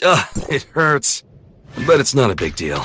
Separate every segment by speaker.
Speaker 1: Ugh, it hurts. But it's not a big deal.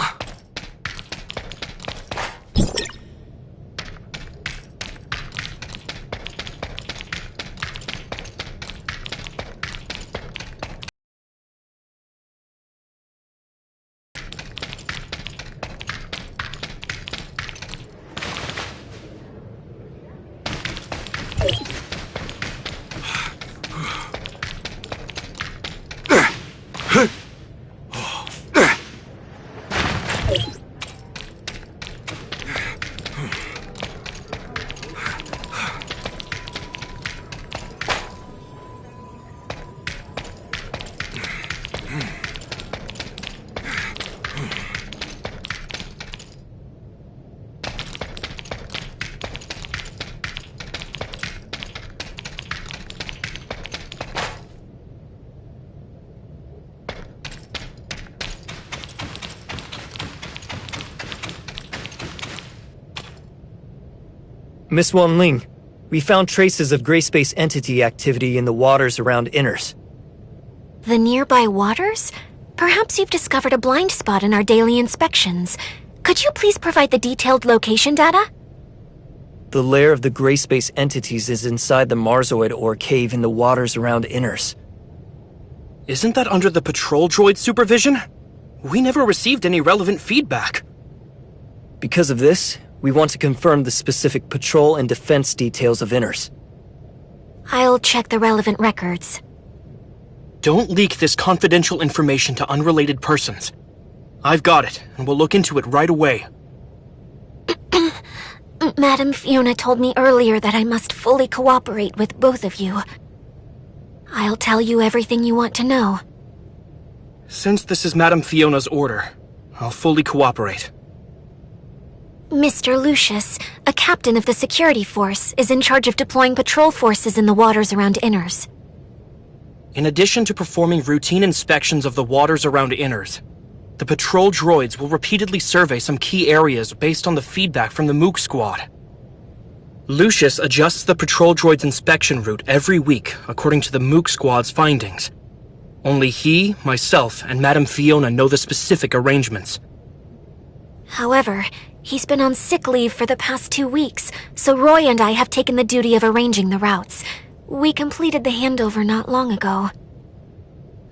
Speaker 2: Miss Wanling, we found traces of gray space entity activity in the waters around Inners.
Speaker 3: The nearby waters? Perhaps you've discovered a blind spot in our daily inspections. Could you please provide the detailed location data?
Speaker 2: The lair of the gray space entities is inside the Marsoid ore cave in the waters around Inners.
Speaker 4: Isn't that under the patrol droid supervision? We never received any relevant feedback.
Speaker 2: Because of this, we want to confirm the specific patrol and defense details of Inners.
Speaker 3: I'll check the relevant records.
Speaker 4: Don't leak this confidential information to unrelated persons. I've got it, and we'll look into it right away.
Speaker 3: Madam Fiona told me earlier that I must fully cooperate with both of you. I'll tell you everything you want to know.
Speaker 4: Since this is Madam Fiona's order, I'll fully cooperate.
Speaker 3: Mr. Lucius, a captain of the security force, is in charge of deploying patrol forces in the waters around Inners.
Speaker 4: In addition to performing routine inspections of the waters around Inners, the patrol droids will repeatedly survey some key areas based on the feedback from the Mook Squad. Lucius adjusts the patrol droid's inspection route every week according to the Mook Squad's findings. Only he, myself, and Madam Fiona know the specific arrangements.
Speaker 3: However, he's been on sick leave for the past 2 weeks, so Roy and I have taken the duty of arranging the routes. We completed the handover not long ago.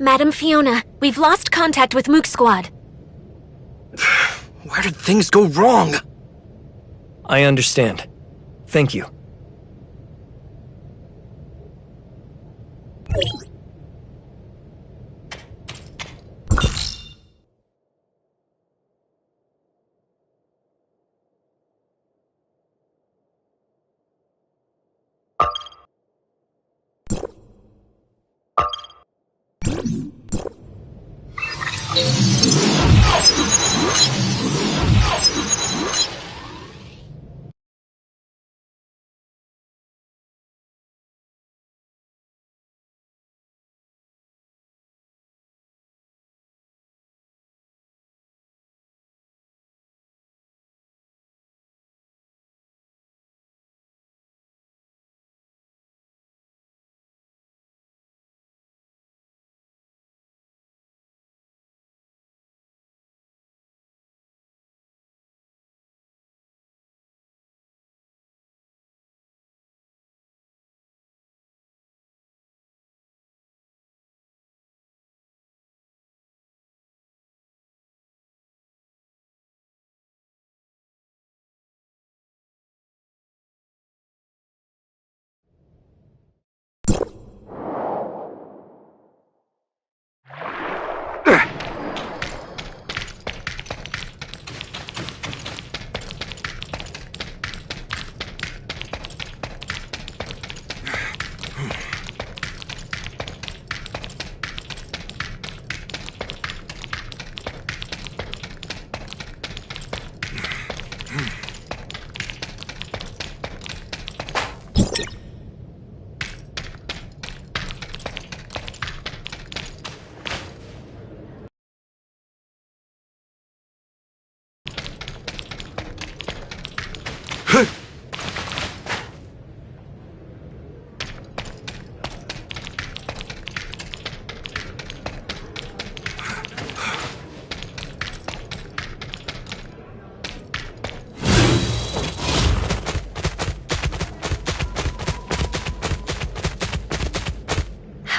Speaker 3: Madam Fiona, we've lost contact with Mook Squad.
Speaker 4: Where did things go wrong?
Speaker 2: I understand. Thank you.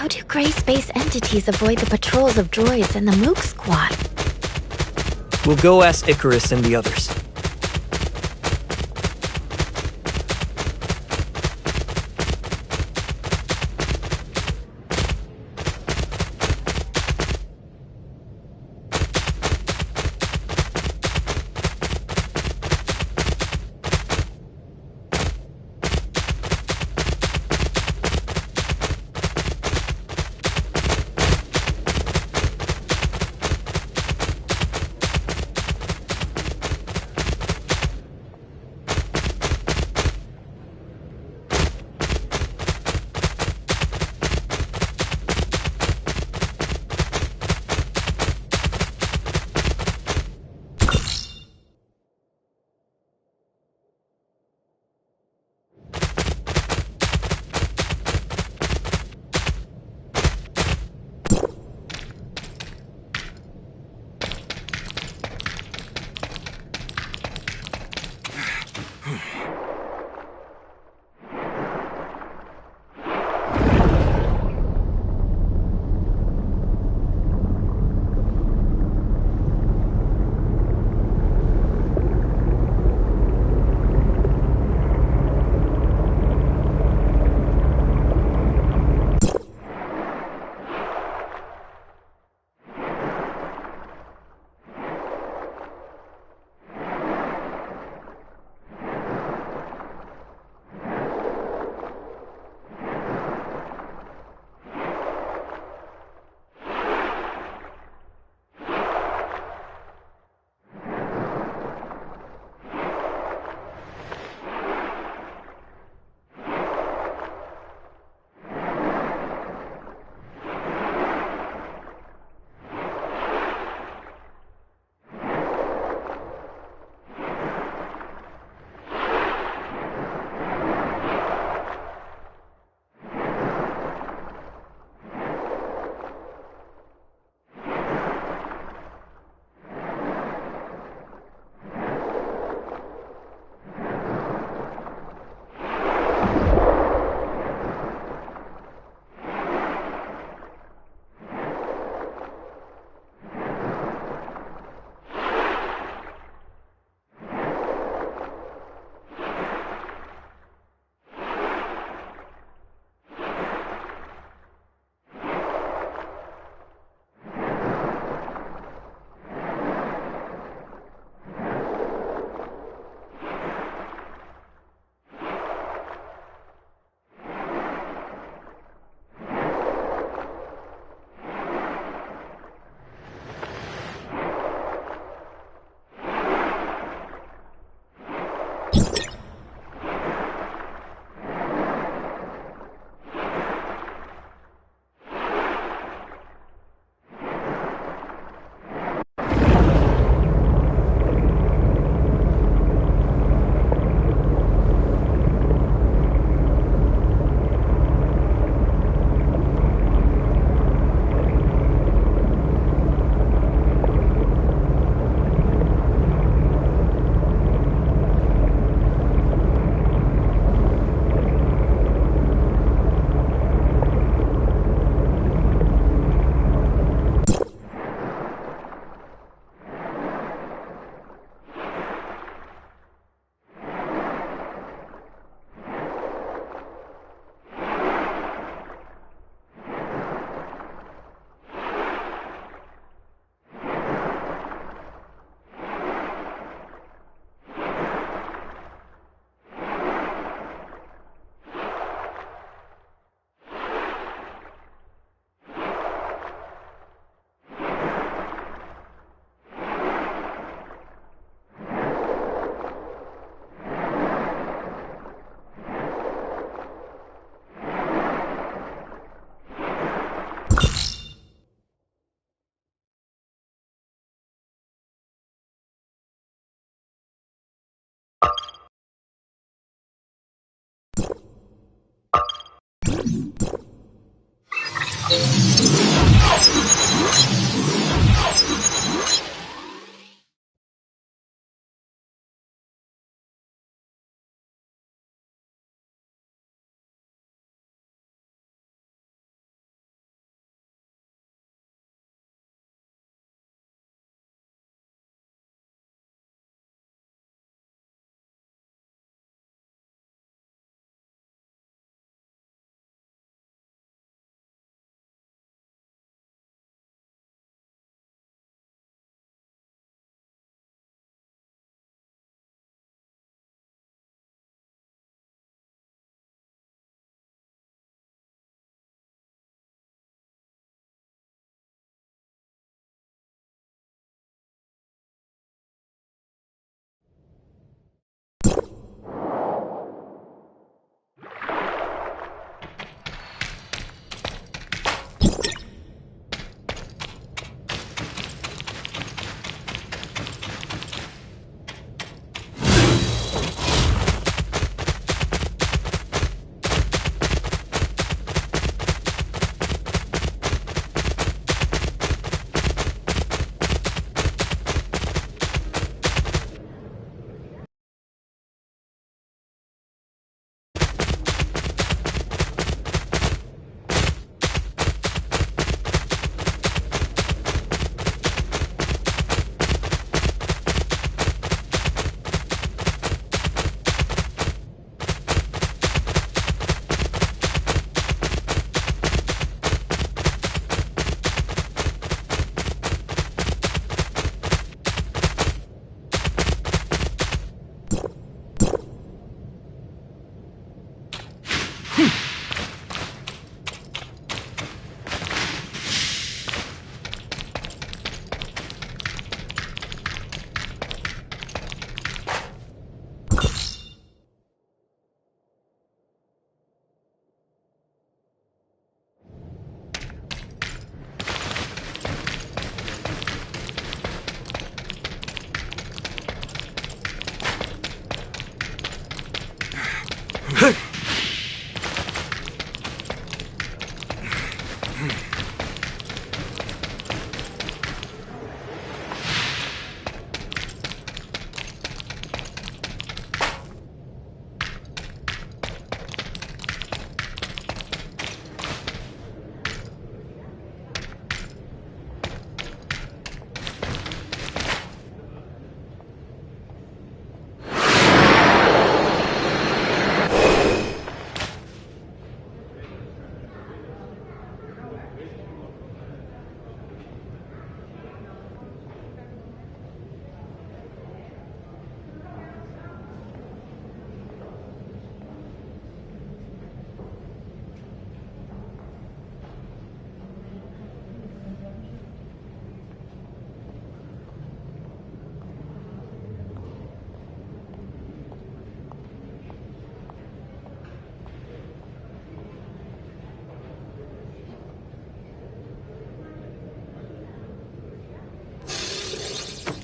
Speaker 3: How do gray space entities avoid the patrols of droids and the Mook Squad?
Speaker 2: We'll go ask Icarus and the others.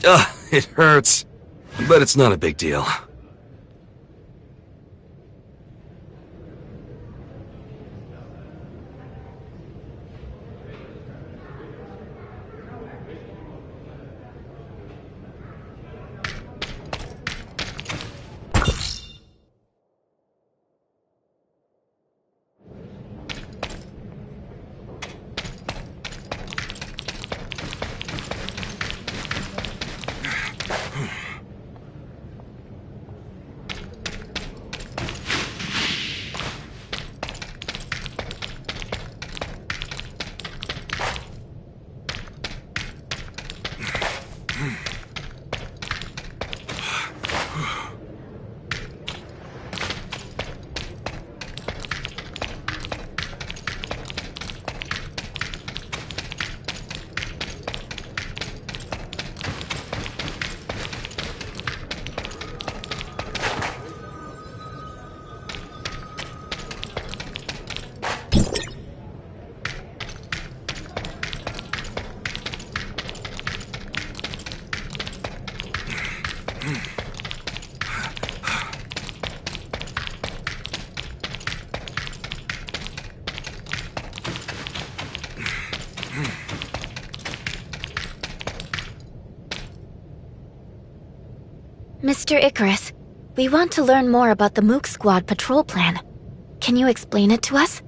Speaker 1: Ugh, it hurts. But it's not a big deal.
Speaker 3: Mr. Icarus, we want to learn more about the Mook Squad patrol plan. Can you explain it to us?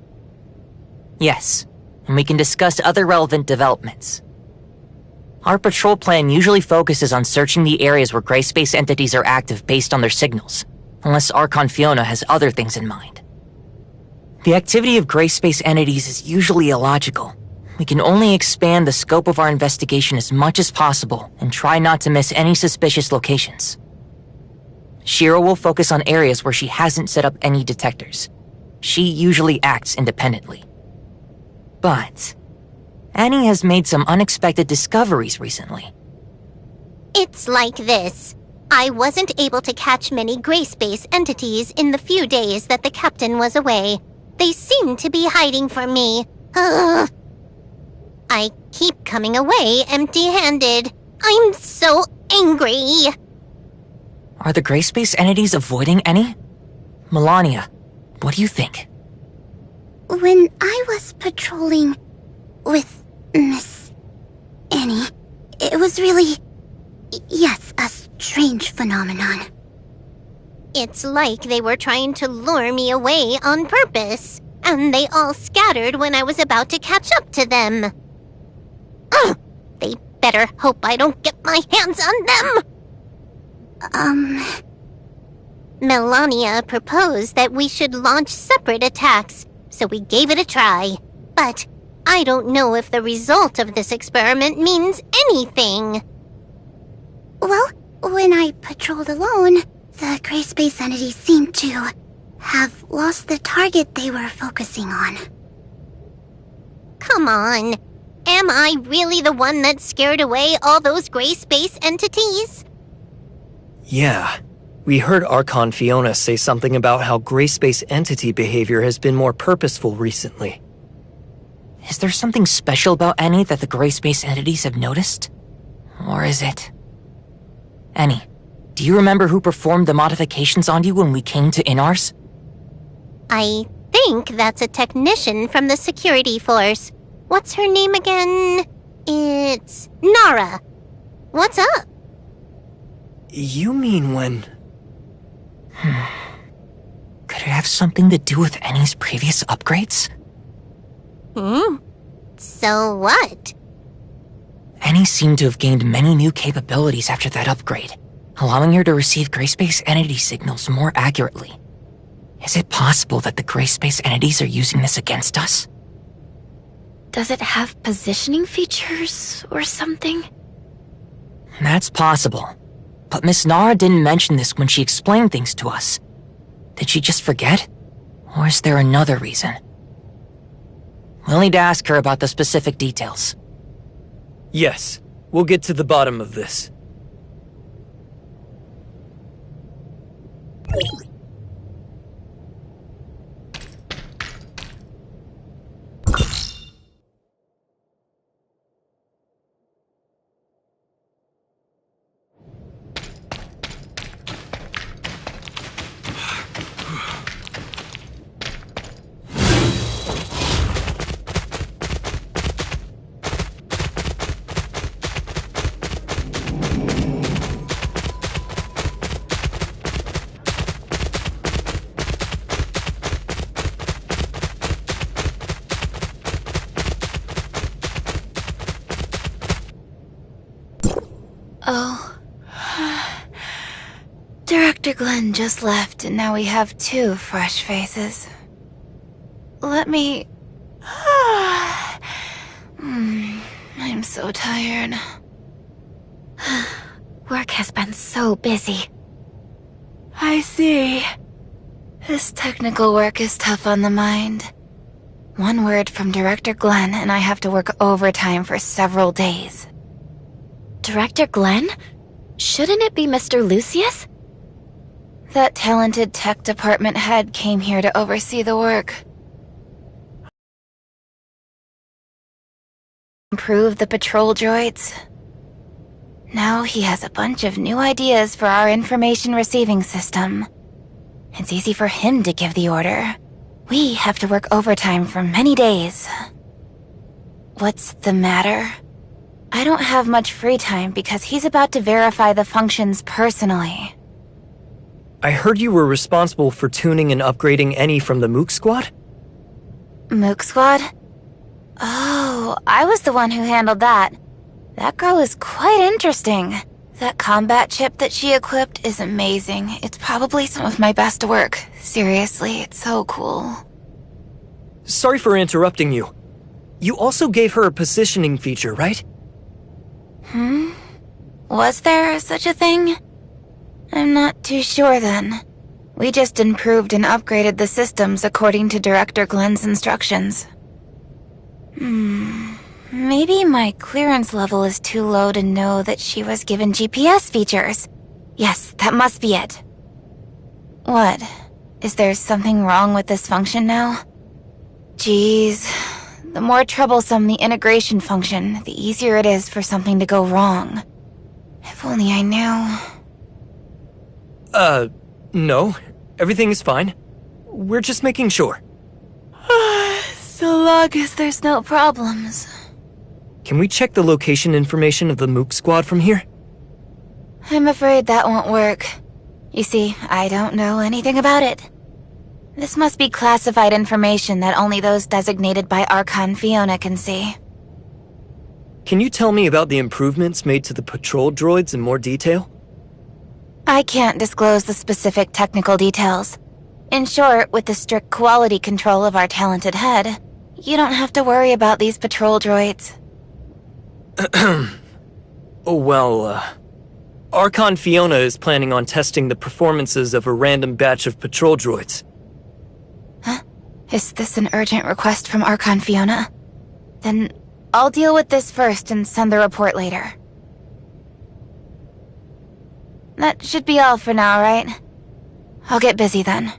Speaker 2: Yes, and we can discuss other relevant developments. Our patrol plan usually focuses on searching the areas where gray space entities are active based on their signals, unless Archon Fiona has other things in mind. The activity of gray space entities is usually illogical. We can only expand the scope of our investigation as much as possible and try not to miss any suspicious locations. Shiro will focus on areas where she hasn't set up any detectors. She usually acts independently. But Annie has made some unexpected discoveries recently.
Speaker 5: It's like this. I wasn't able to catch many gray space entities in the few days that the captain was away. They seem to be hiding from me. Ugh. I keep coming away empty-handed. I'm so angry.
Speaker 2: Are the gray space entities avoiding any? Melania, what do you think?
Speaker 5: When I was patrolling with Miss Annie, it was really, yes, a strange phenomenon. It's like they were trying to lure me away on purpose, and they all scattered when I was about to catch up to them. Ugh, they better hope I don't get my hands on them! Melania proposed that we should launch separate attacks, so we gave it a try. But I don't know if the result of this experiment means anything. Well, when I patrolled alone, the gray space entities seemed to have lost the target they were focusing on. Come on. Am I really the one that scared away all those gray space entities?
Speaker 2: Yeah. We heard Archon Fiona say something about how gray space entity behavior has been more purposeful recently. Is there something special about Annie that the gray space entities have noticed? Or is it... Annie, do you remember who performed the modifications on you when we came to Inars?
Speaker 5: I think that's a technician from the security force. What's her name again? It's Nara. What's up?
Speaker 2: You mean when... Could it have something to do with Annie's previous upgrades?
Speaker 5: So what?
Speaker 2: Annie seemed to have gained many new capabilities after that upgrade, allowing her to receive gray space entity signals more accurately. Is it possible that the gray space entities are using this against us?
Speaker 3: Does it have positioning features or something?
Speaker 2: That's possible. But Miss Nara didn't mention this when she explained things to us. Did she just forget? Or is there another reason? We'll need to ask her about the specific details. Yes, we'll get to the bottom of this.
Speaker 3: Oh. Director Glenn just left, and now we have 2 fresh faces. Let me... I'm so tired. Work has been so busy. I see. This technical work is tough on the mind. One word from Director Glenn, and I have to work overtime for several days. Director Glenn? Shouldn't it be Mr. Lucius? That talented tech department head came here to oversee the work. Improve the patrol droids. Now he has a bunch of new ideas for our information receiving system. It's easy for him to give the order. We have to work overtime for many days. What's the matter? I don't have much free time because he's about to verify the functions personally.
Speaker 6: I heard you were responsible for tuning and upgrading any from the Mook Squad?
Speaker 3: Mook Squad? Oh, I was the one who handled that. That girl is quite interesting. That combat chip that she equipped is amazing. It's probably some of my best work. Seriously, it's so cool.
Speaker 6: Sorry for interrupting you. You also gave her a positioning feature, right?
Speaker 3: Was there such a thing? I'm not too sure then. We just improved and upgraded the systems according to Director Glenn's instructions. Maybe my clearance level is too low to know that she was given GPS features. Yes, that must be it. What? Is there something wrong with this function now? Jeez. The more troublesome the integration function, the easier it is for something to go wrong. If only I knew.
Speaker 6: No. Everything is fine. We're just making sure.
Speaker 3: So long as there's no problems.
Speaker 6: Can we check the location information of the Mook Squad from here?
Speaker 3: I'm afraid that won't work. You see, I don't know anything about it. This must be classified information that only those designated by Archon Fiona can see.
Speaker 6: Can you tell me about the improvements made to the patrol droids in more detail?
Speaker 3: I can't disclose the specific technical details. In short, with the strict quality control of our talented head, you don't have to worry about these patrol droids.
Speaker 6: Archon Fiona is planning on testing the performances of a random batch of patrol droids.
Speaker 3: Huh? Is this an urgent request from Archon Fiona? Then I'll deal with this first and send the report later. That should be all for now, right? I'll get busy then.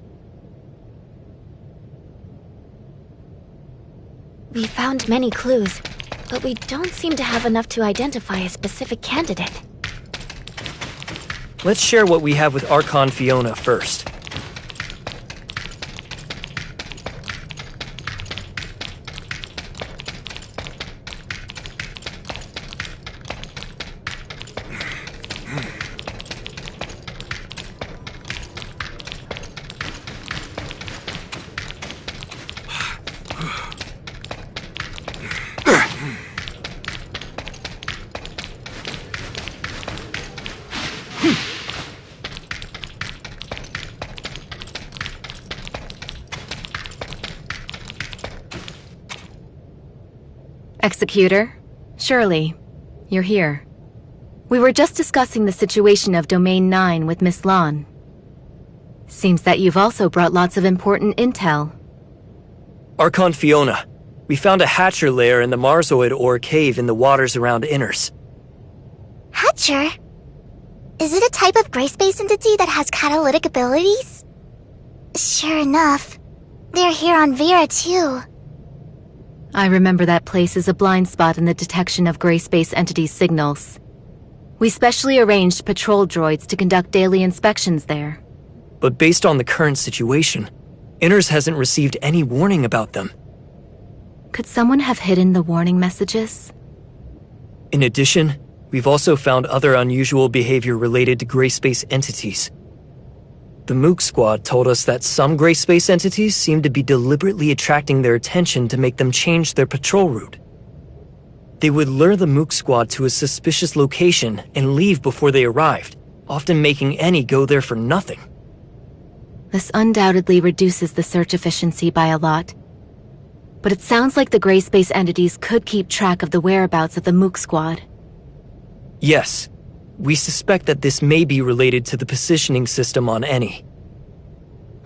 Speaker 5: We found many clues, but we don't seem to have enough to identify a specific candidate.
Speaker 6: Let's share what we have with Archon Fiona first.
Speaker 7: Executor, Shirley, you're here. We were just discussing the situation of Domain 9 with Miss Lon. Seems that you've also brought lots of important intel.
Speaker 6: Archon Fiona, we found a Hatcher lair in the Marsoid ore cave in the waters around Inners.
Speaker 5: Hatcher? Is it a type of gray space entity that has catalytic abilities? Sure enough. They're here on Vera too.
Speaker 7: I remember that place as a blind spot in the detection of gray space entities' signals. We specially arranged patrol droids to conduct daily inspections there.
Speaker 6: But based on the current situation, Inners hasn't received any warning about them.
Speaker 7: Could someone have hidden the warning messages?
Speaker 6: In addition, we've also found other unusual behavior related to gray space entities. The Mook Squad told us that some gray space entities seem to be deliberately attracting their attention to make them change their patrol route. They would lure the Mook Squad to a suspicious location and leave before they arrived, often making any go there for nothing.
Speaker 7: This undoubtedly reduces the search efficiency by a lot. But it sounds like the gray space entities could keep track of the whereabouts of the Mook Squad.
Speaker 6: Yes. We suspect that this may be related to the positioning system on Eni.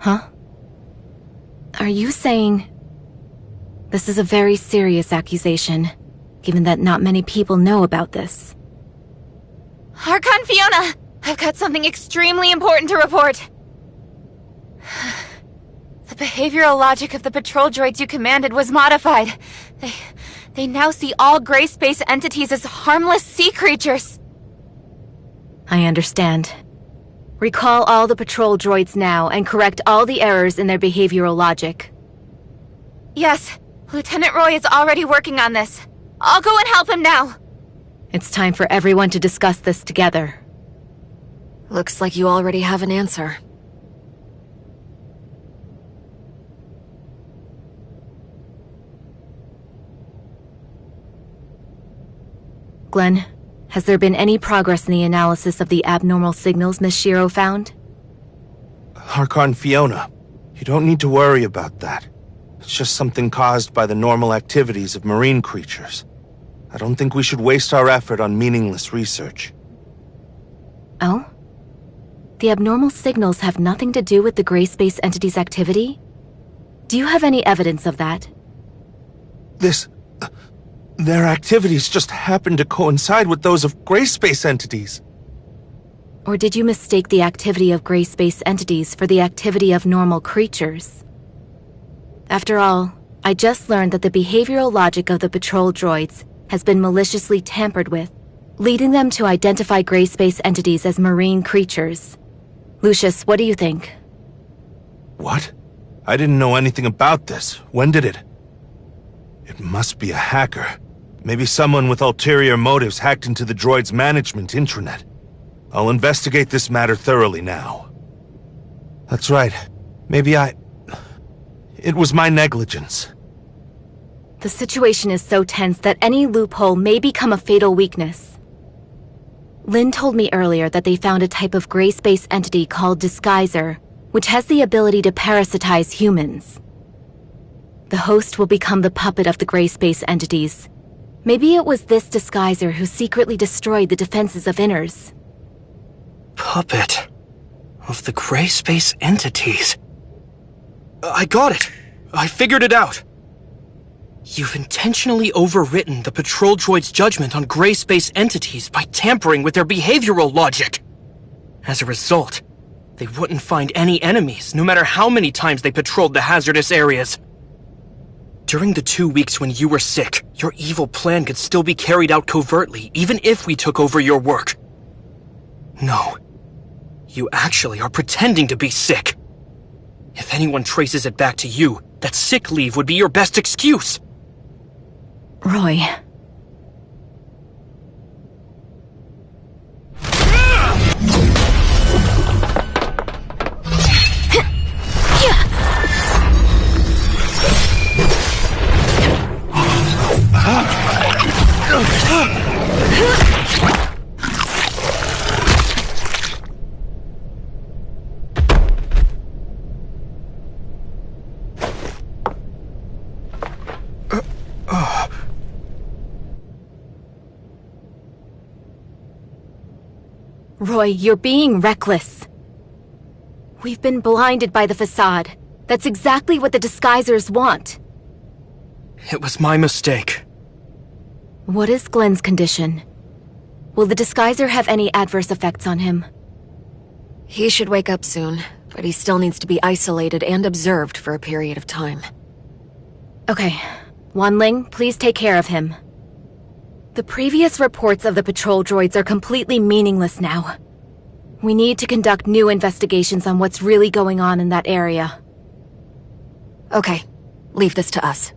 Speaker 7: Huh? Are you saying... This is a very serious accusation, given that not many people know about this.
Speaker 3: Archon Fiona! I've got something extremely important to report. The behavioral logic of the patrol droids you commanded was modified. They now see all gray space entities as harmless sea creatures.
Speaker 7: I understand. Recall all the patrol droids now and correct all the errors in their behavioral logic.
Speaker 3: Yes, Lieutenant Roy is already working on this. I'll go and help him now.
Speaker 7: It's time for everyone to discuss this together.
Speaker 8: Looks like you already have an answer.
Speaker 7: Glenn, has there been any progress in the analysis of the abnormal signals Miss Shiro found?
Speaker 8: Harkon Fiona, you don't need to worry about that. It's just something caused by the normal activities of marine creatures. I don't think we should waste our effort on meaningless research.
Speaker 7: Oh? The abnormal signals have nothing to do with the gray space entity's activity? Do you have any evidence of that?
Speaker 8: Their activities just happen to coincide with those of gray space entities.
Speaker 7: Or did you mistake the activity of gray space entities for the activity of normal creatures? After all, I just learned that the behavioral logic of the patrol droids has been maliciously tampered with, leading them to identify gray space entities as marine creatures. Lucius, what do you think?
Speaker 8: What? I didn't know anything about this. When did it? It must be a hacker. Maybe someone with ulterior motives hacked into the droid's management intranet. I'll investigate this matter thoroughly now. That's right. It was my negligence.
Speaker 7: The situation is so tense that any loophole may become a fatal weakness. Lynn told me earlier that they found a type of gray space entity called Disguiser, which has the ability to parasitize humans. The host will become the puppet of the gray space entities. Maybe it was this Disguiser who secretly destroyed the defenses of Inners.
Speaker 4: Puppet of the gray space entities. I got it. I figured it out. You've intentionally overwritten the patrol droid's judgment on gray space entities by tampering with their behavioral logic. As a result, they wouldn't find any enemies, no matter how many times they patrolled the hazardous areas. During the 2 weeks when you were sick, your evil plan could still be carried out covertly, even if we took over your work. No. You actually are pretending to be sick. If anyone traces it back to you, that sick leave would be your best excuse.
Speaker 7: Roy. Roy, you're being reckless. We've been blinded by the facade. That's exactly what the Disguisers want.
Speaker 4: It was my mistake.
Speaker 7: What is Glenn's condition? Will the Disguiser have any adverse effects on him?
Speaker 9: He should wake up soon, but he still needs to be isolated and observed for a period of time.
Speaker 7: Okay. Wanling, please take care of him. The previous reports of the patrol droids are completely meaningless now. We need to conduct new investigations on what's really going on in that area.
Speaker 9: Okay, leave this to us.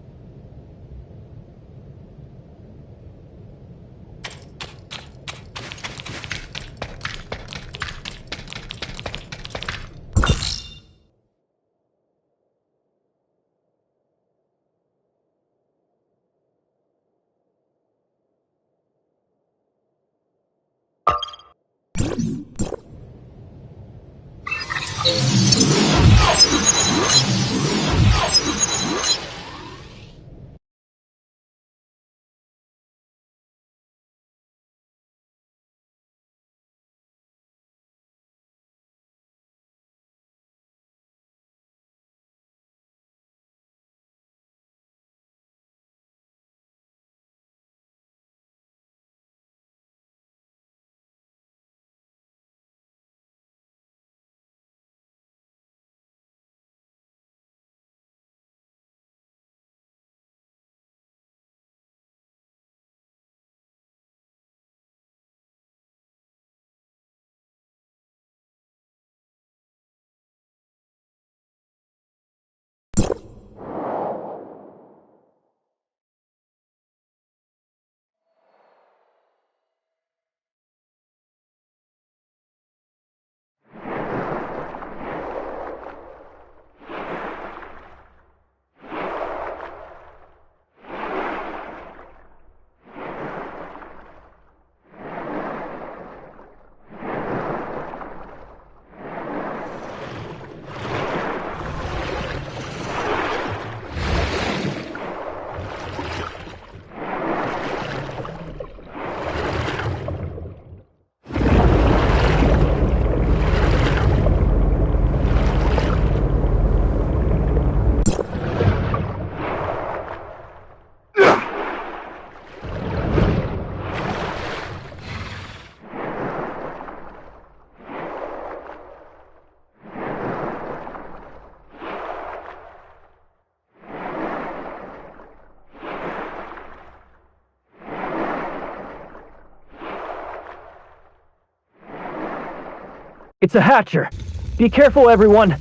Speaker 6: It's a hatcher. Be careful, everyone.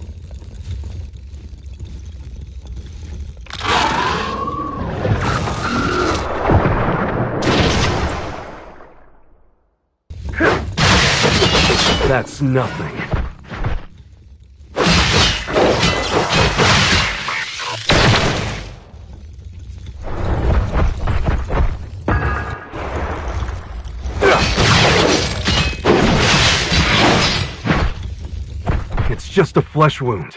Speaker 1: That's nothing. It's just a flesh wound.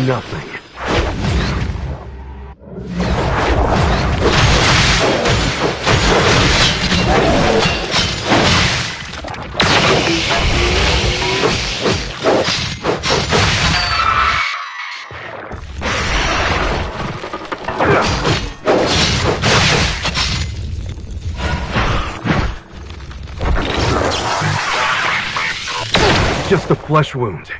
Speaker 1: Nothing. Just a flesh wound.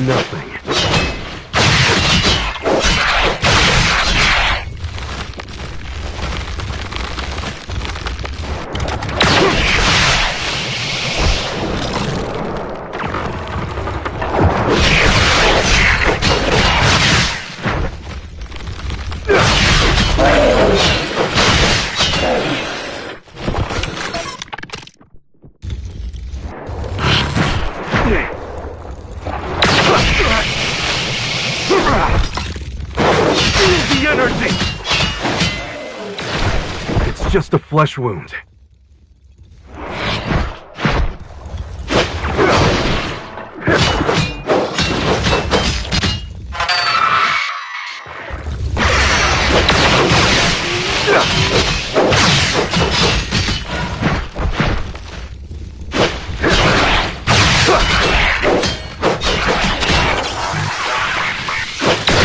Speaker 1: Nothing. The energy! It's just a flesh wound.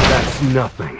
Speaker 1: That's nothing.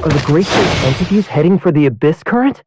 Speaker 6: Are the Great Space entities heading for the Abyss Current?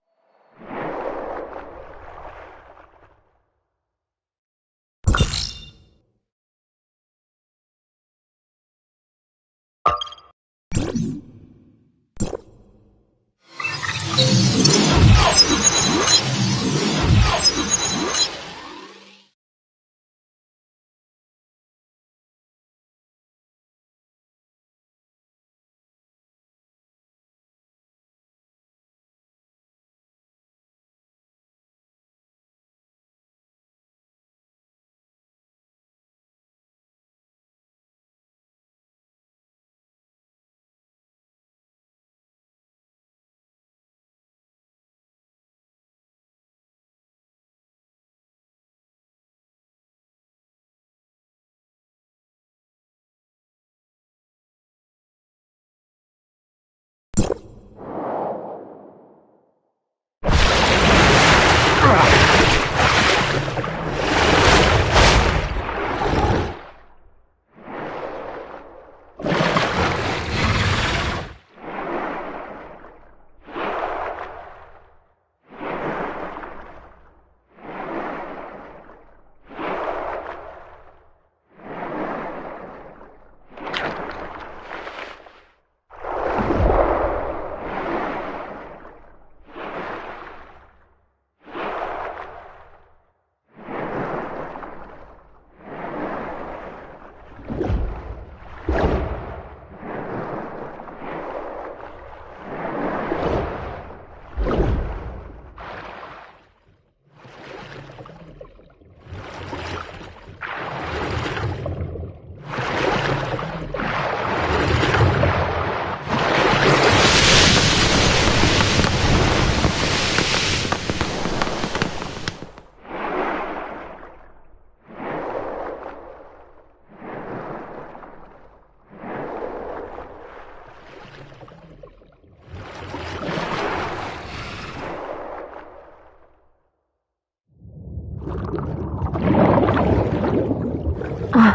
Speaker 7: Watch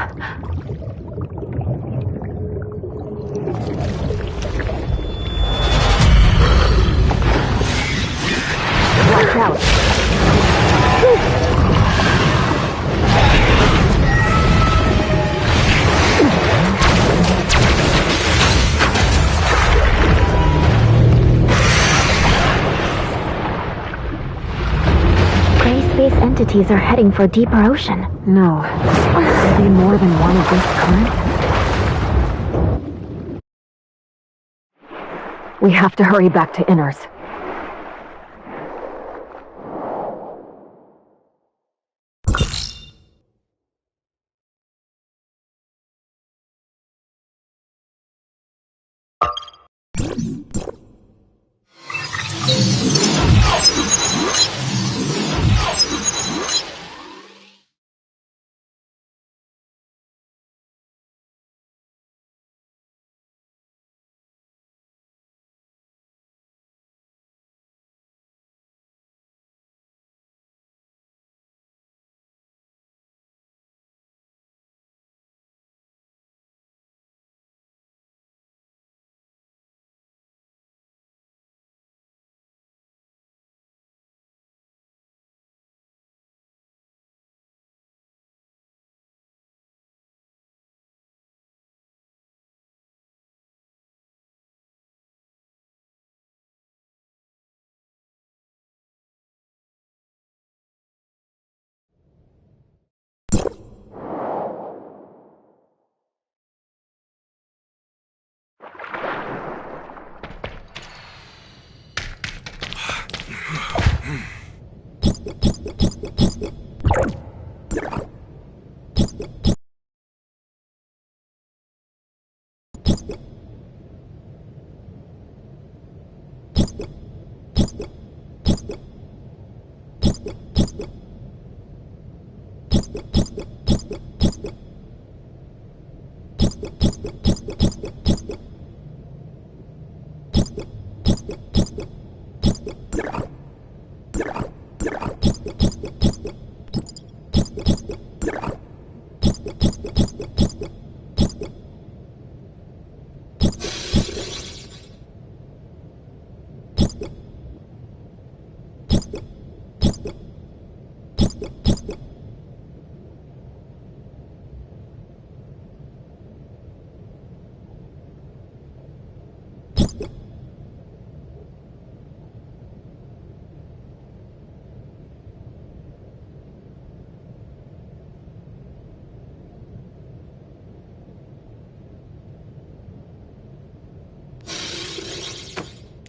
Speaker 7: out.
Speaker 3: Gray space entities are heading for deeper ocean.
Speaker 7: No. Are there more than one of this current? We have to hurry back to Inners.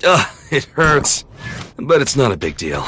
Speaker 1: Ugh, it hurts. But it's not a big deal.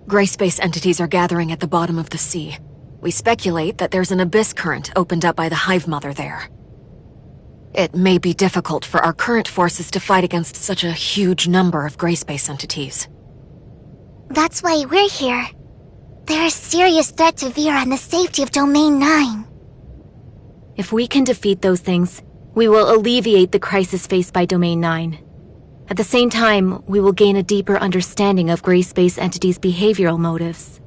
Speaker 9: Gray space entities are gathering at the bottom of the sea. We speculate that there's an abyss current opened up by the Hive Mother there. It may be difficult for our current forces to fight against such a huge number of gray space entities.
Speaker 5: That's why we're here. They're a serious threat to Vera and the safety of Domain 9.
Speaker 7: If we can defeat those things, we will alleviate the crisis faced by Domain 9. At the same time, we will gain a deeper understanding of gray space entities' behavioral motives.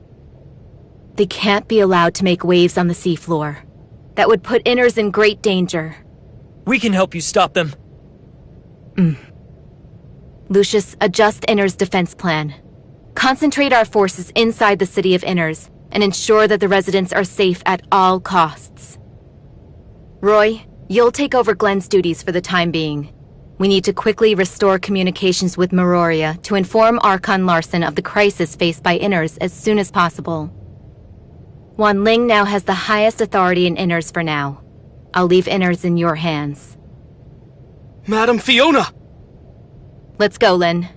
Speaker 7: They can't be allowed to make waves on the seafloor. That would put Inners in great danger.
Speaker 6: We can help you stop them.
Speaker 7: Lucius, adjust Inners' defense plan. Concentrate our forces inside the city of Inners, and ensure that the residents are safe at all costs. Roy, you'll take over Glenn's duties for the time being. We need to quickly restore communications with Meroria to inform Archon Larson of the crisis faced by Inners as soon as possible. Wan Ling now has the highest authority in Inners for now. I'll leave Inners in your hands.
Speaker 4: Madam Fiona!
Speaker 7: Let's go, Lin.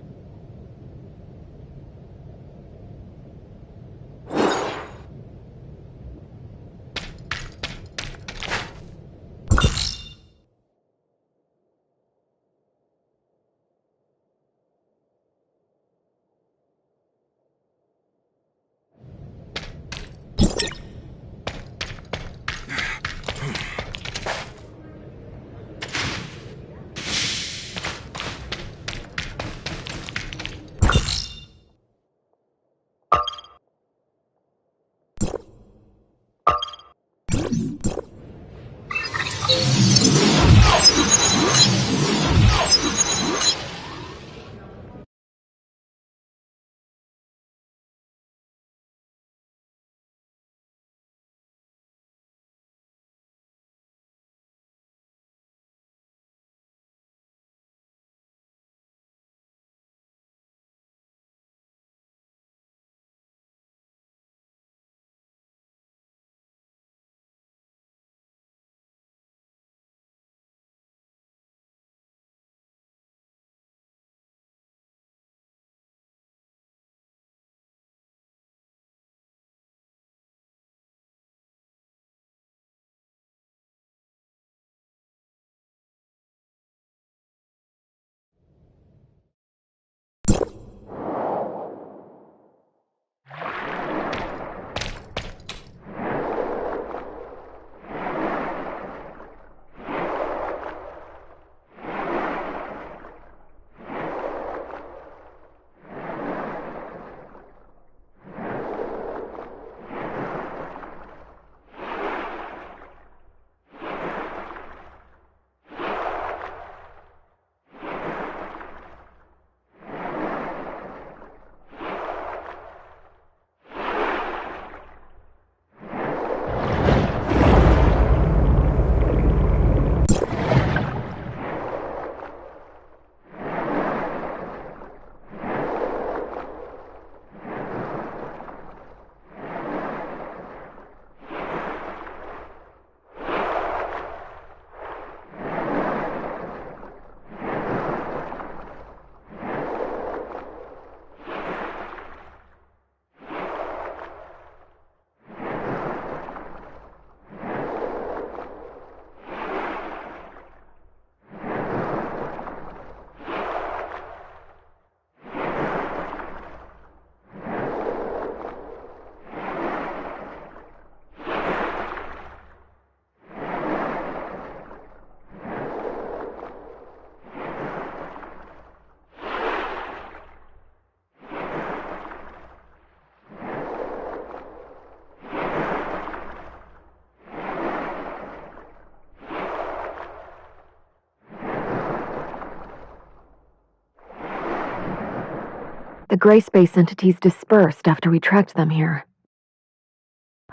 Speaker 10: The gray space entities dispersed after we tracked them here.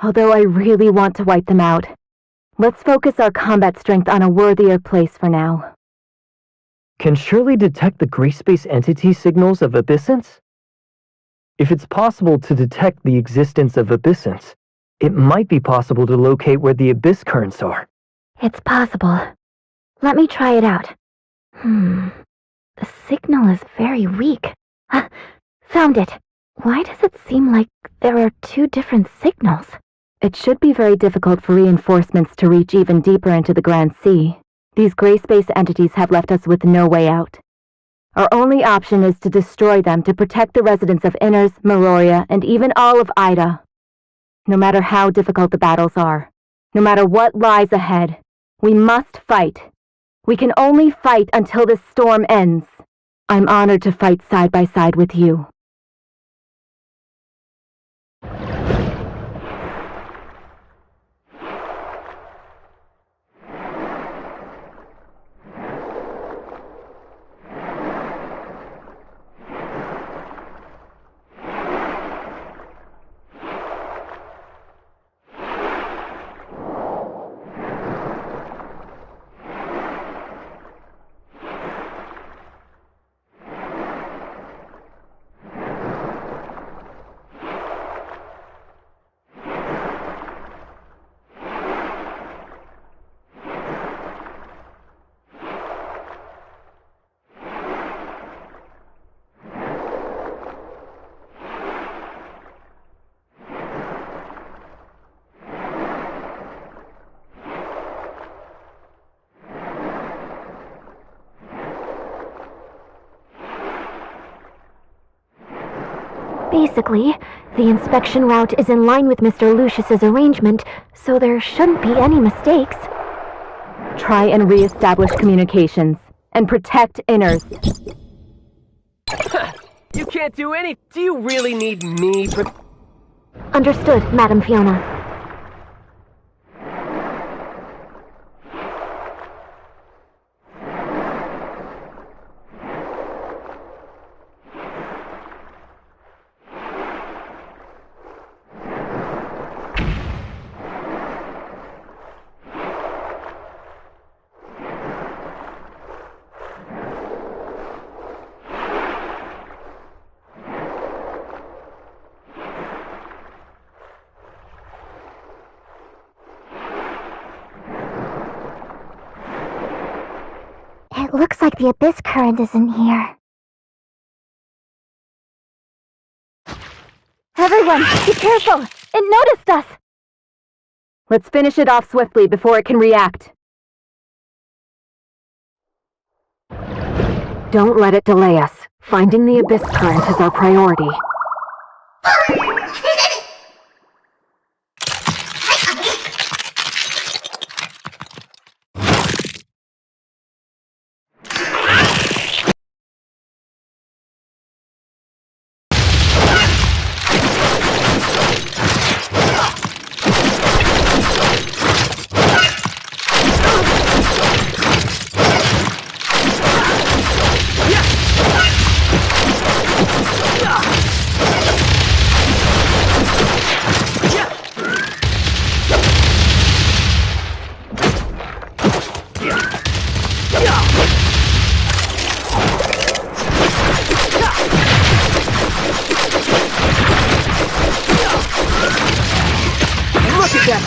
Speaker 10: Although I really want to wipe them out, let's focus our combat strength on a worthier place for now.
Speaker 6: Can Shirley detect the gray space entity signals of Abyssins? If it's possible to detect the existence of Abyssins, it might be possible to locate where the abyss currents are.
Speaker 10: It's possible. Let me try it out. The signal is very weak. Found it. Why does it seem like there are two different signals? It should be very difficult for reinforcements to reach even deeper into the Grand Sea. These gray space entities have left us with no way out. Our only option is to destroy them to protect the residents of Inners, Meroria, and even all of Ida. No matter how difficult the battles are, no matter what lies ahead, we must fight. We can only fight until this storm ends. I'm honored to fight side by side with you. Basically, the inspection route is in line with Mr. Lucius's arrangement, so there shouldn't be any mistakes. Try and re-establish communications, and protect Inners.
Speaker 11: You can't do any... Do you really need me for...
Speaker 10: Understood, Madam Fiona.
Speaker 5: It looks like the Abyss Current is in here.
Speaker 10: Everyone, be careful! It noticed us! Let's finish it off swiftly before it can react. Don't let it delay us. Finding the Abyss Current is our priority.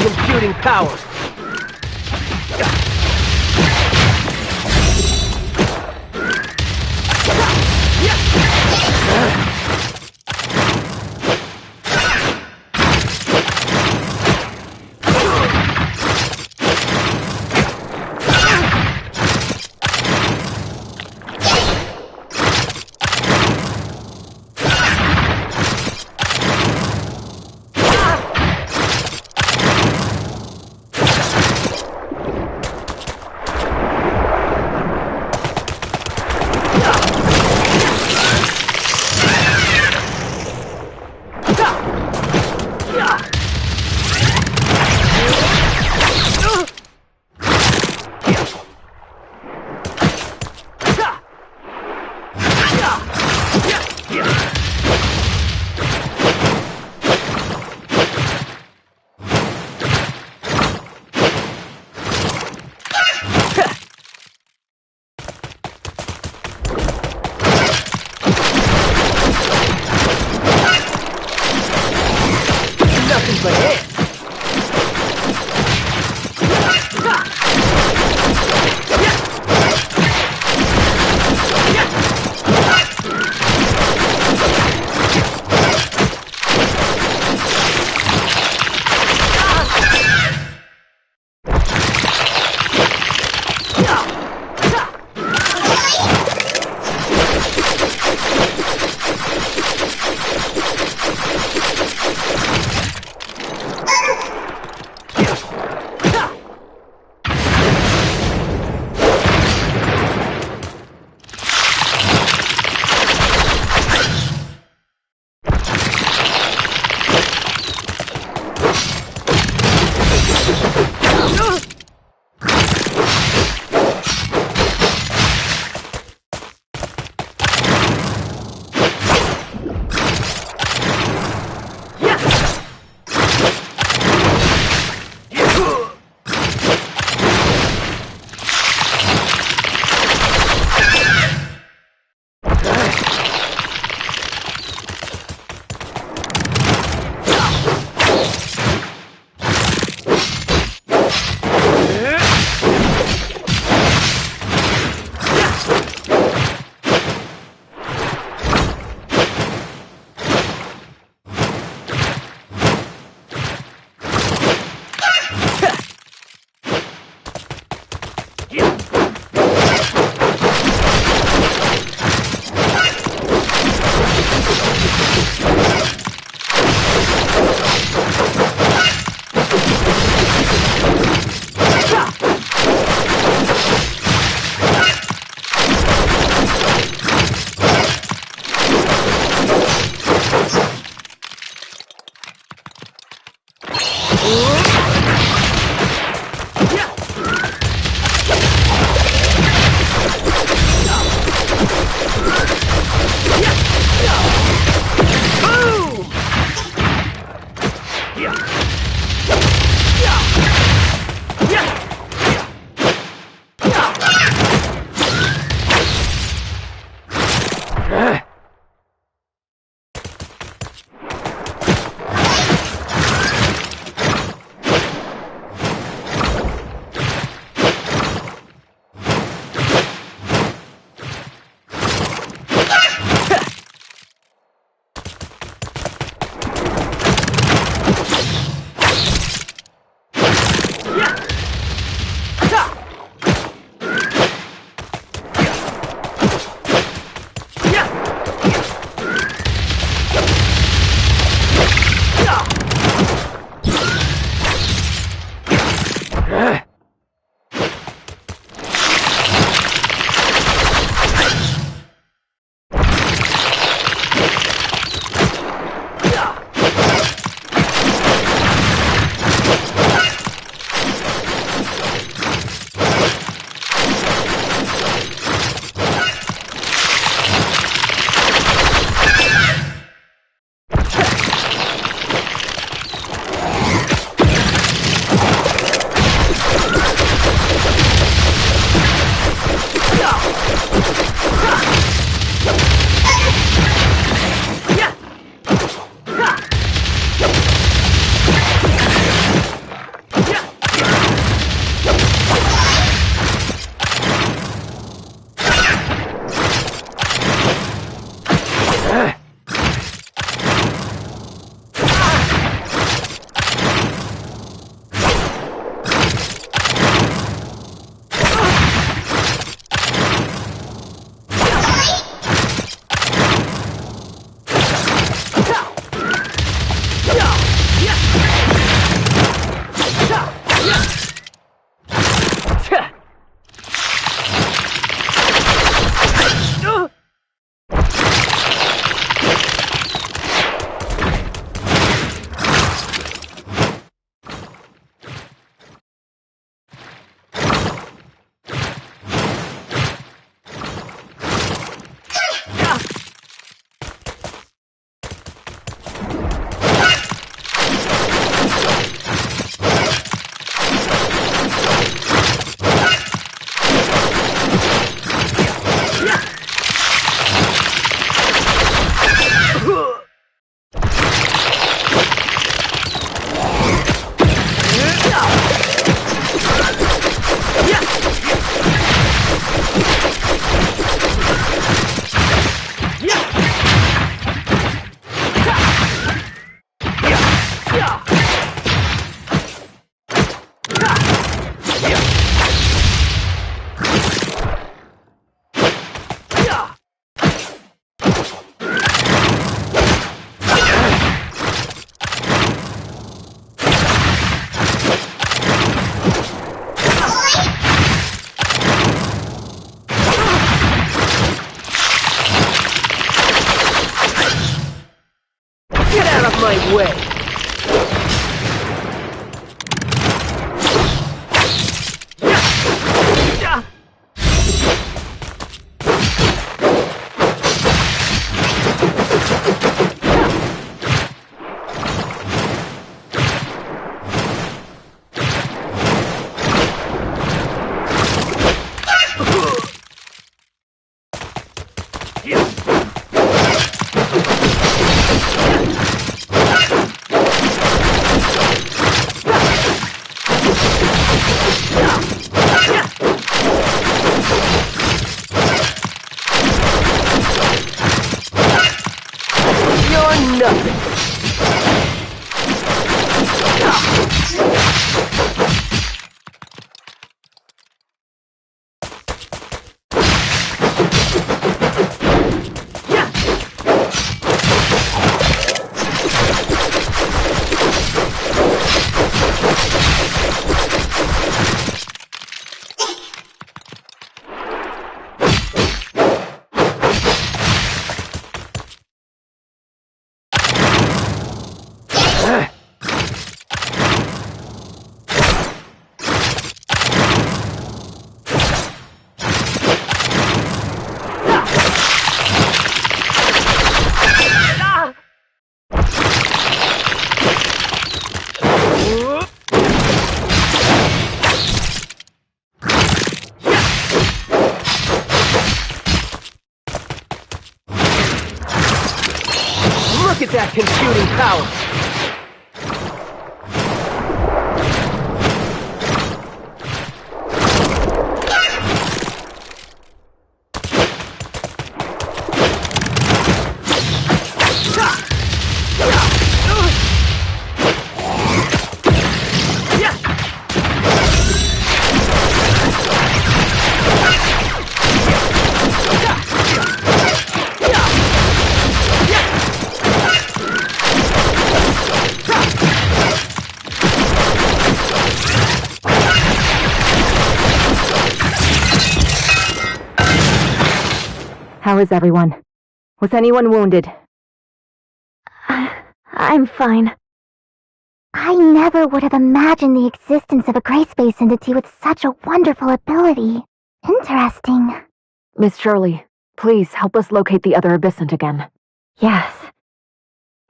Speaker 11: Computing power. my way. Look at that consuming power!
Speaker 10: How is everyone? Was anyone wounded?
Speaker 5: I'm fine. I never would have imagined the existence of a gray space entity with such a wonderful ability. Interesting.
Speaker 10: Miss Shirley, please help us locate the other Abyssant again. Yes.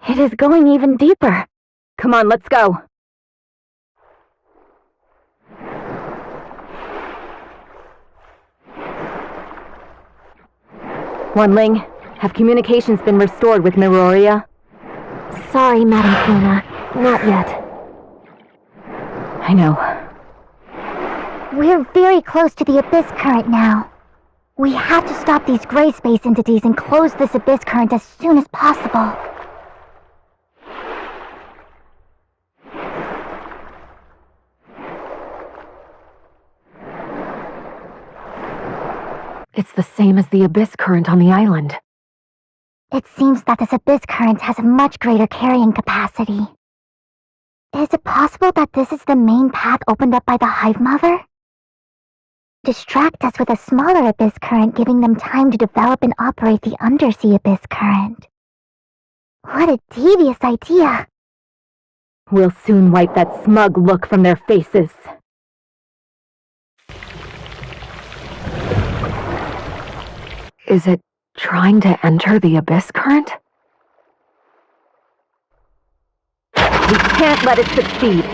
Speaker 10: It is going even deeper. Come on, let's go. One-Ling, have communications been restored with Miroria?
Speaker 5: Sorry, Madam Kuna. Not yet.
Speaker 10: I know.
Speaker 5: We're very close to the Abyss Current now. We have to stop these gray space entities and close this Abyss Current as soon as possible.
Speaker 10: It's the same as the Abyss Current on the island.
Speaker 5: It seems that this Abyss Current has a much greater carrying capacity. Is it possible that this is the main path opened up by the Hive Mother? Distract us with a smaller Abyss Current, giving them time to develop and operate the Undersea Abyss Current. What a devious idea!
Speaker 10: We'll soon wipe that smug look from their faces. Is it trying to enter the Abyss Current? We can't let it succeed.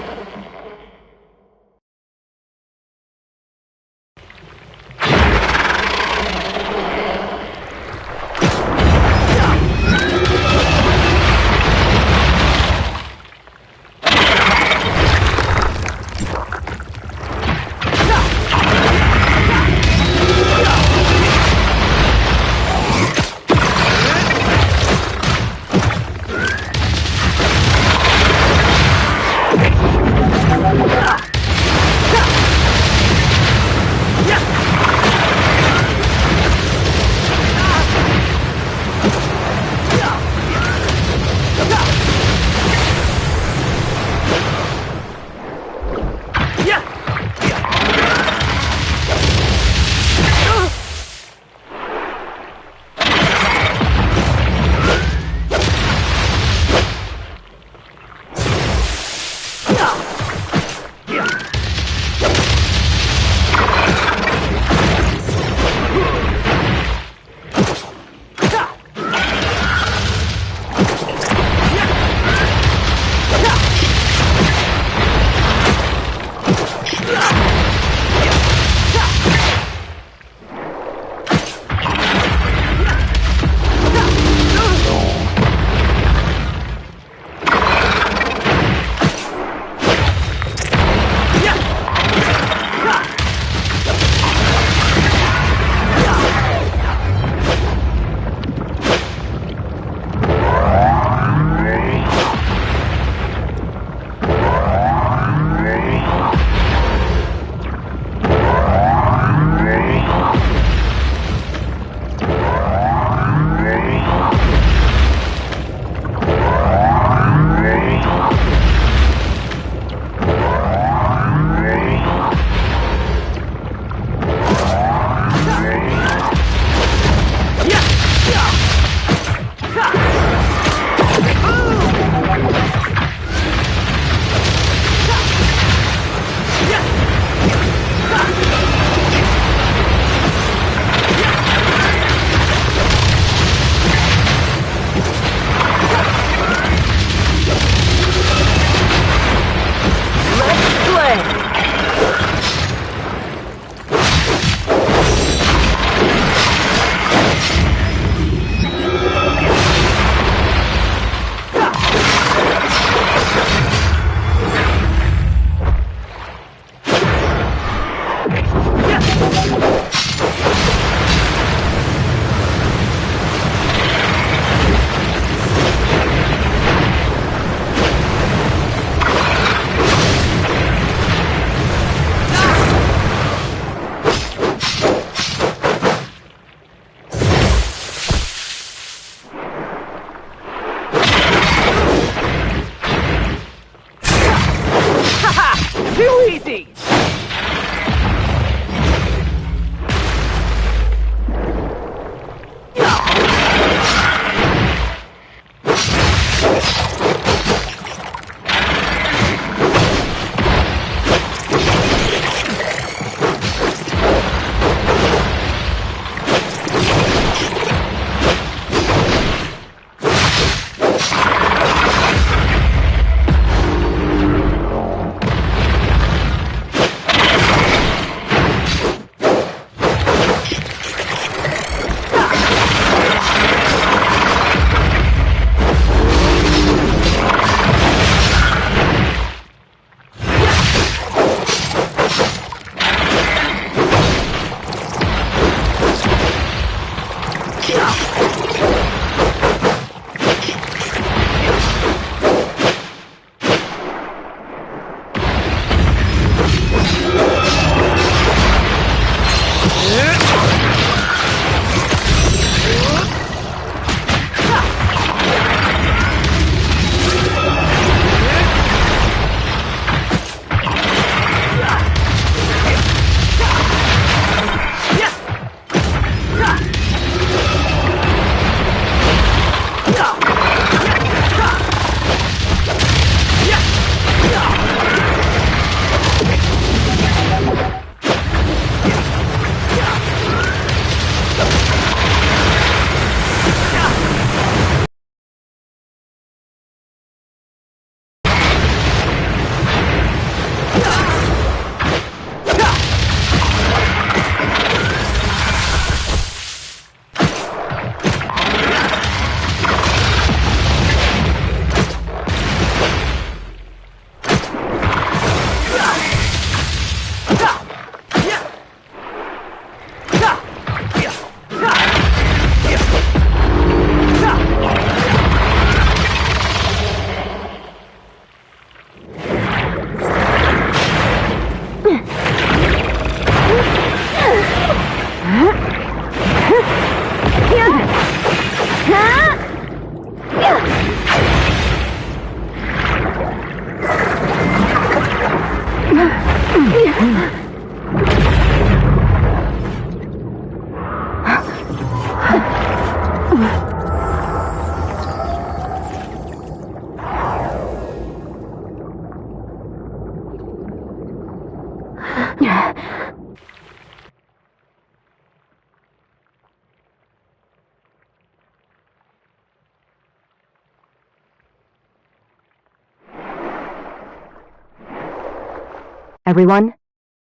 Speaker 10: Everyone,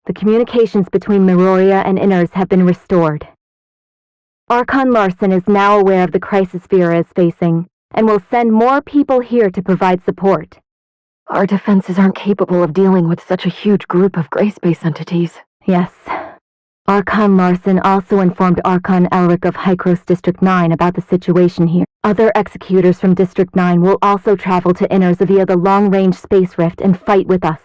Speaker 10: the communications between Meroria and Inners have been restored. Archon Larson is now aware of the crisis Vera is facing, and will send more people here to provide support.
Speaker 9: Our defenses aren't capable of dealing with such a huge group of gray space entities.
Speaker 10: Yes. Archon Larson also informed Archon Elric of Hykros District 9 about the situation here. Other executors from District 9 will also travel to Inners via the long-range space rift and fight with us.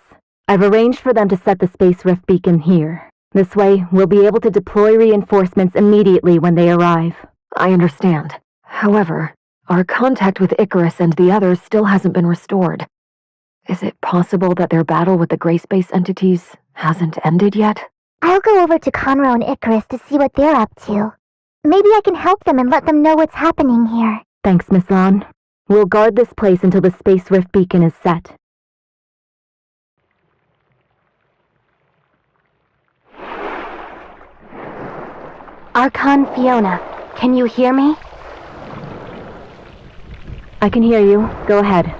Speaker 10: I've arranged for them to set the space rift beacon here. This way, we'll be able to deploy reinforcements immediately when they arrive.
Speaker 9: I understand. However, our contact with Icarus and the others still hasn't been restored. Is it possible that their battle with the gray space entities hasn't ended yet?
Speaker 5: I'll go over to Conroe and Icarus to see what they're up to. Maybe I can help them and let them know what's happening here.
Speaker 10: Thanks, Miss Lan. We'll guard this place until the space rift beacon is set.
Speaker 5: Archon Fiona, can you hear me?
Speaker 10: I can hear you. Go ahead.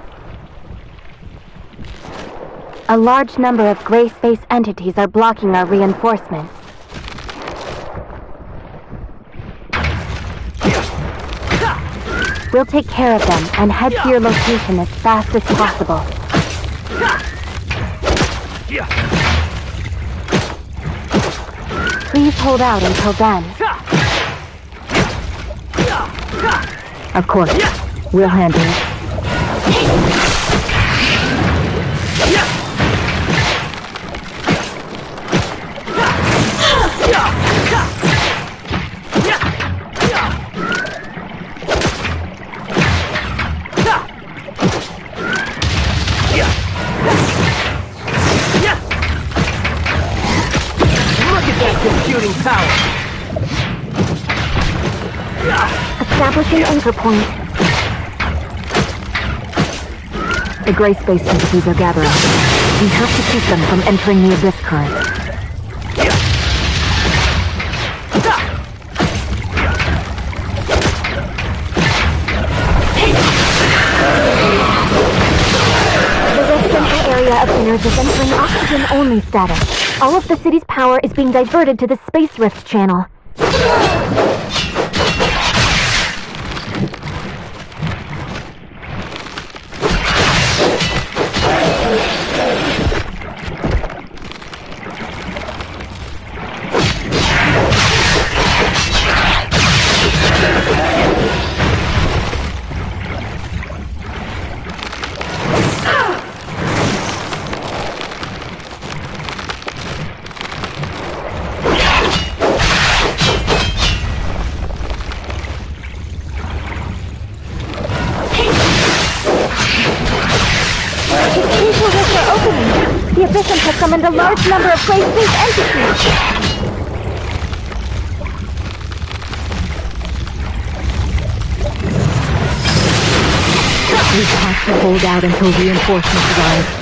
Speaker 5: A large number of gray space entities are blocking our reinforcements. We'll take care of them and head to your location as fast as possible. Please hold out until then.
Speaker 10: Of course. We'll handle it.
Speaker 11: Computing power.
Speaker 5: Establishing anchor point.
Speaker 10: The gray space entities are gathering. We have to keep them from entering the abyss current.
Speaker 5: The West Central area of Inners is entering oxygen-only status. All of the city's power is being diverted to the Space Rift channel. The Abyssum has summoned a large number of gray space entities.
Speaker 10: We have to hold out until reinforcements arrive.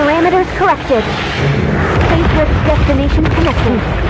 Speaker 10: Parameters corrected. Space with destination connected.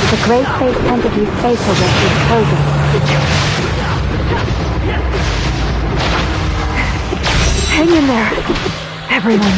Speaker 10: The Gray Space Entity's facial rift is closing. Hang in there, everyone.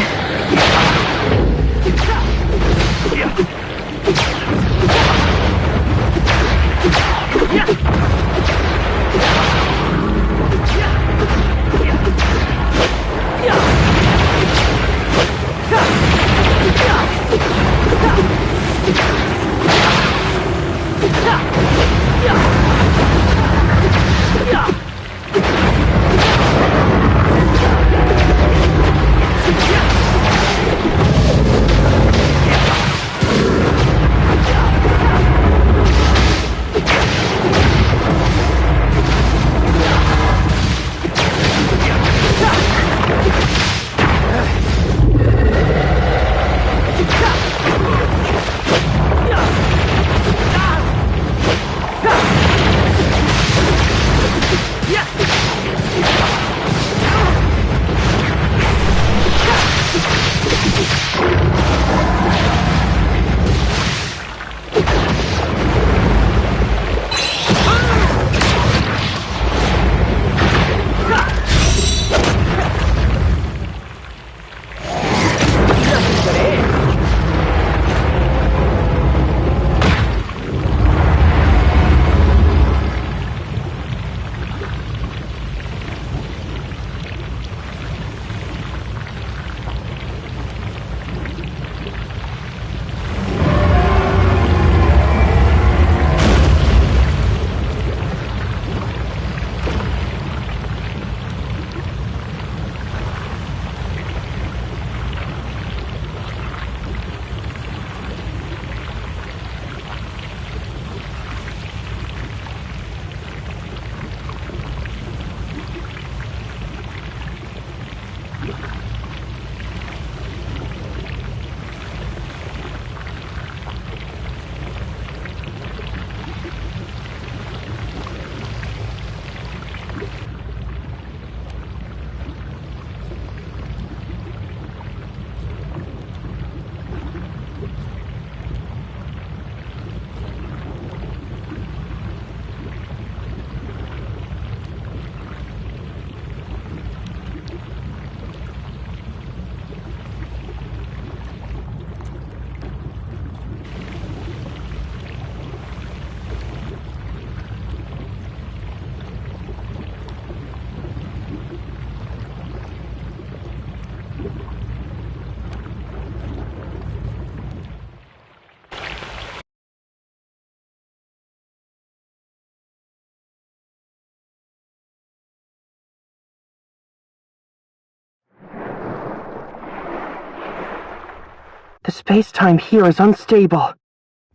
Speaker 11: The space-time here is unstable.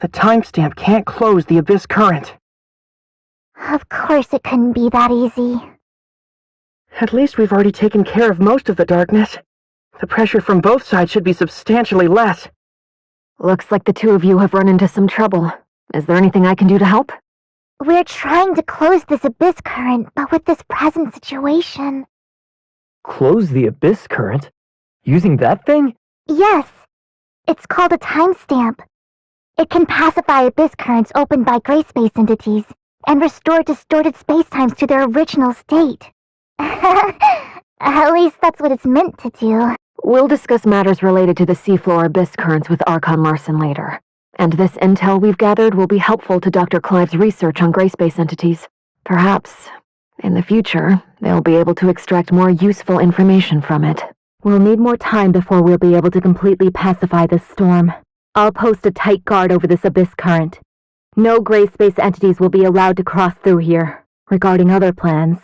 Speaker 11: The timestamp can't close the Abyss current.
Speaker 5: Of course it couldn't be that easy.
Speaker 11: At least we've already taken care of most of the darkness. The pressure from both sides should be substantially less.
Speaker 7: Looks like the two of you have run into some trouble. Is there anything I can do to help?
Speaker 5: We're trying to close this Abyss current, but with this present situation...
Speaker 6: Close the Abyss current? Using that thing?
Speaker 5: Yes. It's called a timestamp. It can pacify Abyss currents opened by gray space entities and restore distorted spacetimes to their original state. At least that's what it's meant to do.
Speaker 7: We'll discuss matters related to the seafloor Abyss currents with Archon Larson later. And this intel we've gathered will be helpful to Dr. Clive's research on gray space entities. Perhaps, in the future, they'll be able to extract more useful information from it.
Speaker 10: We'll need more time before we'll be able to completely pacify this storm. I'll post a tight guard over this Abyss current. No gray space entities will be allowed to cross through here. Regarding other plans,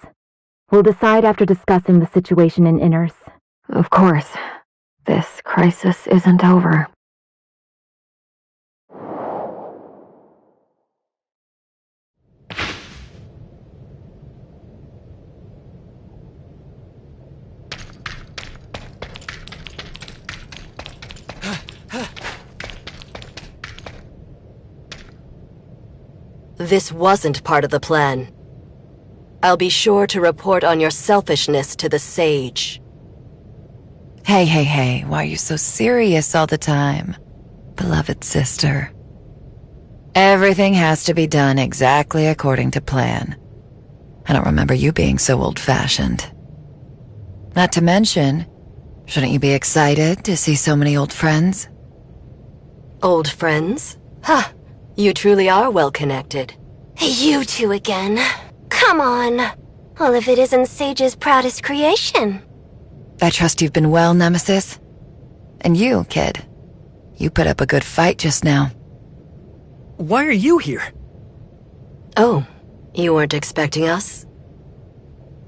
Speaker 10: we'll decide after discussing the situation in Inners.
Speaker 7: Of course. This crisis isn't over.
Speaker 12: This wasn't part of the plan. I'll be sure to report on your selfishness to the Sage.
Speaker 13: Hey, why are you so serious all the time, beloved sister? Everything has to be done exactly according to plan. I don't remember you being so old-fashioned. Not to mention, shouldn't you be excited to see so many old friends?
Speaker 12: Old friends? Huh. You truly are well connected.
Speaker 5: You two again. Come on. Well, if it isn't Sage's proudest creation.
Speaker 13: I trust you've been well, Nemesis. And you, kid. You put up a good fight just now.
Speaker 6: Why are you here?
Speaker 12: Oh, you weren't expecting us?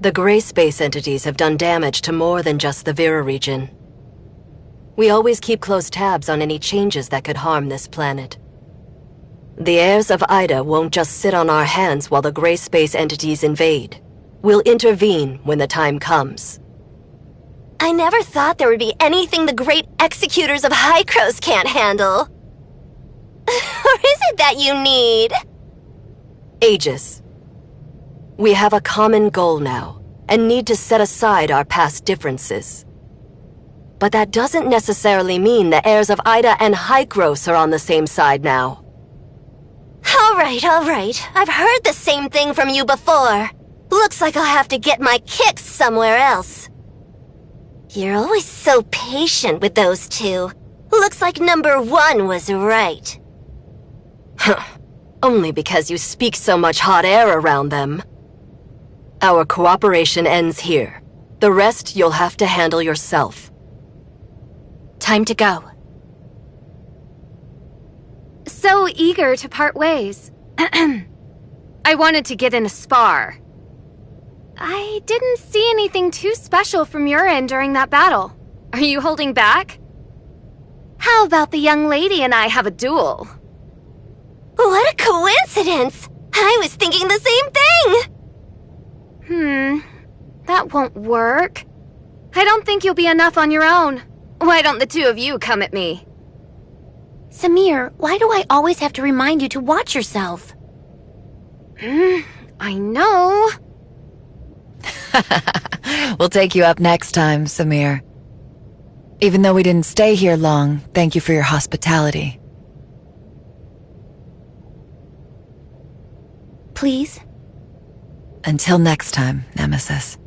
Speaker 12: The gray space entities have done damage to more than just the Vera region. We always keep close tabs on any changes that could harm this planet. The heirs of Ida won't just sit on our hands while the gray space entities invade. We'll intervene when the time comes.
Speaker 5: I never thought there would be anything the great executors of Hykros can't handle. Or is it that you need?
Speaker 12: Aegis. We have a common goal now, and need to set aside our past differences. But that doesn't necessarily mean the heirs of Ida and Hykros are on the same side now.
Speaker 5: All right. I've heard the same thing from you before. Looks like I'll have to get my kicks somewhere else. You're always so patient with those two. Looks like number one was right.
Speaker 12: Huh. Only because you speak so much hot air around them. Our cooperation ends here. The rest you'll have to handle yourself.
Speaker 5: Time to go.
Speaker 14: So eager to part ways. I wanted to get in a spar. I didn't see anything too special from your end during that battle. Are you holding back? How about the young lady and I have a duel?
Speaker 5: What a coincidence! I was thinking the same thing!
Speaker 14: That won't work. I don't think you'll be enough on your own. Why don't the two of you come at me?
Speaker 3: Samir, why do I always have to remind you to watch yourself?
Speaker 14: I know.
Speaker 13: We'll take you up next time, Samir. Even though we didn't stay here long, thank you for your hospitality.
Speaker 3: Please?
Speaker 13: Until next time, Nemesis.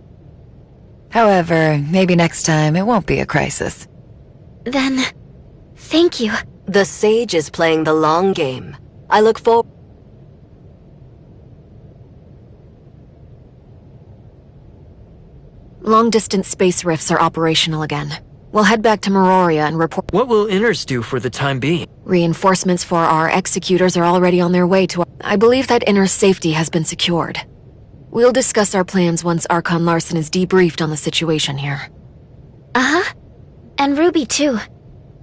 Speaker 13: However, maybe next time it won't be a crisis.
Speaker 3: Then, thank you.
Speaker 12: The Sage is playing the long game. I look forward.
Speaker 9: Long-distance space rifts are operational again. We'll head back to Meroria and report—
Speaker 6: What will Inners do for the time being?
Speaker 9: Reinforcements for our executors are already on their way to— I believe that Inner's safety has been secured. We'll discuss our plans once Archon Larson is debriefed on the situation here.
Speaker 3: Uh-huh. And Ruby, too.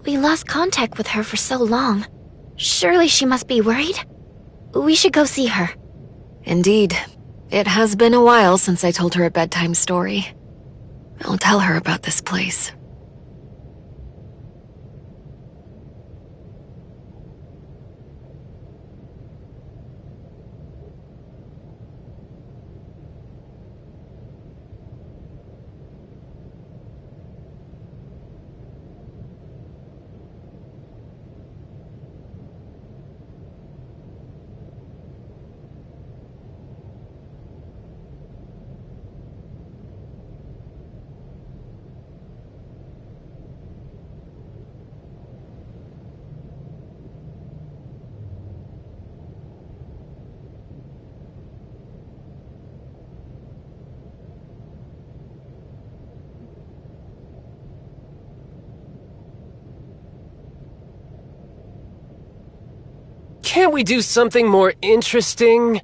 Speaker 3: We lost contact with her for so long. Surely she must be worried? We should go see her.
Speaker 9: Indeed. It has been a while since I told her a bedtime story. I'll tell her about this place.
Speaker 15: Can't we do something more interesting?